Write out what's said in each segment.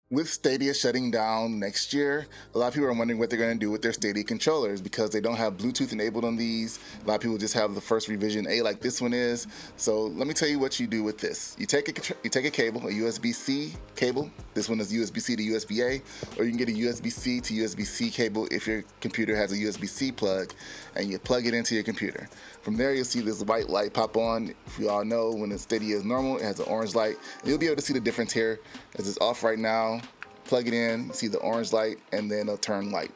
With Stadia shutting down next year, a lot of people are wondering what they're going to do with their Stadia controllers because they don't have Bluetooth enabled on these. A lot of people just have the first revision A like this one is. So let me tell you what you do with this. You take a cable, a USB-C cable. This one is USB-C to USB-A, or you can get a USB-C to USB-C cable if your computer has a USB-C plug, and you plug it into your computer. From there, you'll see this white light pop on. If you all know, when the Stadia is normal, it has an orange light. And you'll be able to see the difference here as it's off right now. Plug it in, see the orange light, and then it'll turn white.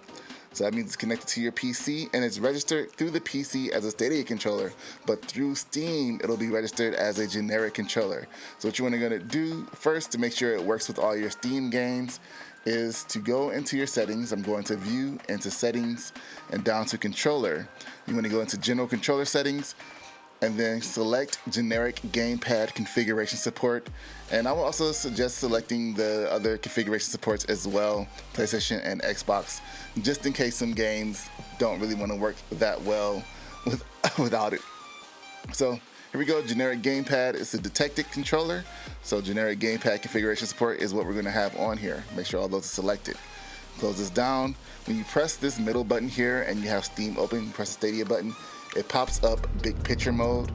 So that means it's connected to your PC, and it's registered through the PC as a Stadia controller, but through Steam, it'll be registered as a generic controller. So what you want to do first to make sure it works with all your Steam games is to go into your settings. I'm going to View, into Settings, and down to Controller. You want to go into General Controller Settings, and then select generic gamepad configuration support. And I will also suggest selecting the other configuration supports as well, PlayStation and Xbox, just in case some games don't really want to work that well without it. So here we go, generic gamepad is the detected controller. So generic gamepad configuration support is what we're gonna have on here. Make sure all those are selected. Close this down. When you press this middle button here and you have Steam open, press the Stadia button, it pops up big picture mode.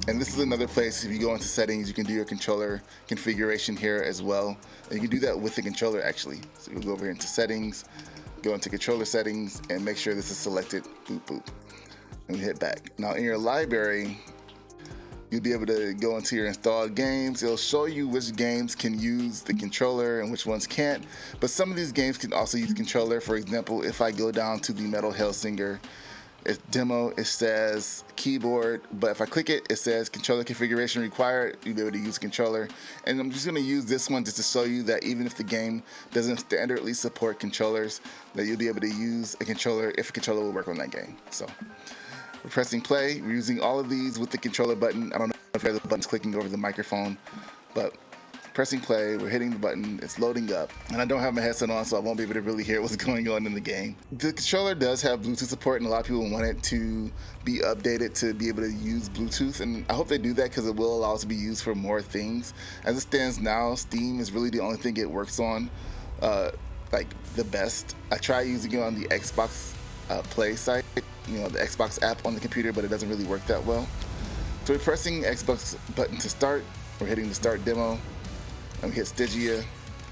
And this is another place, if you go into settings, you can do your controller configuration here as well. And you can do that with the controller actually. So you'll go over here into settings, go into controller settings, and make sure this is selected, boop, boop. And we hit back. Now in your library, you'll be able to go into your installed games. It'll show you which games can use the controller and which ones can't. But some of these games can also use the controller. For example, if I go down to the Metal Hellsinger, it's demo, it says keyboard, but if I click it, it says controller configuration required. You'll be able to use a controller. And I'm just gonna use this one just to show you that even if the game doesn't standardly support controllers, that you'll be able to use a controller if a controller will work on that game. So we're pressing play. We're using all of these with the controller button. I don't know if the button's clicking over the microphone, but pressing play, we're hitting the button, it's loading up, and I don't have my headset on, so I won't be able to really hear what's going on in the game. The controller does have Bluetooth support, and a lot of people want it to be updated to be able to use Bluetooth, and I hope they do that because it will allow us to be used for more things. As it stands now, Steam is really the only thing it works on, like the best. I tried using it on the Xbox Play site, the Xbox app on the computer, but it doesn't really work that well. So we're pressing Xbox button to start, we're hitting the start demo, and we hit Stadia.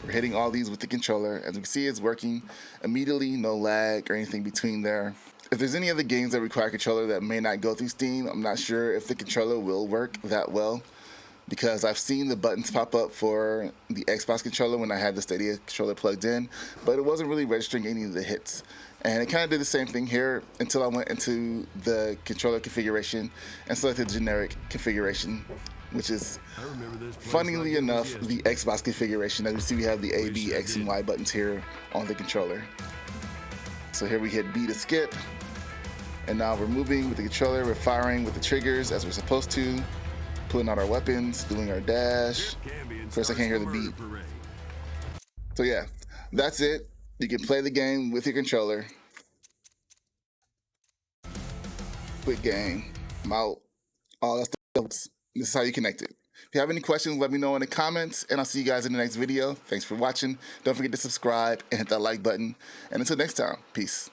We're hitting all these with the controller. As we can see, it's working immediately, no lag or anything between there. If there's any other games that require a controller that may not go through Steam, I'm not sure if the controller will work that well, because I've seen the buttons pop up for the Xbox controller when I had the Stadia controller plugged in, but it wasn't really registering any of the hits. And it kind of did the same thing here until I went into the controller configuration and selected generic configuration, which is, funnily enough, the Xbox configuration. As you see, we have the A, B, X, and Y buttons here on the controller. So here we hit B to skip, and now we're moving with the controller, we're firing with the triggers as we're supposed to, pulling out our weapons, doing our dash. First, I can't hear the beat. So yeah, that's it. You can play the game with your controller. Quick game. I'm out. All that stuff. This is how you connect it. If you have any questions, let me know in the comments, and I'll see you guys in the next video. Thanks for watching. Don't forget to subscribe and hit that like button. And until next time, peace.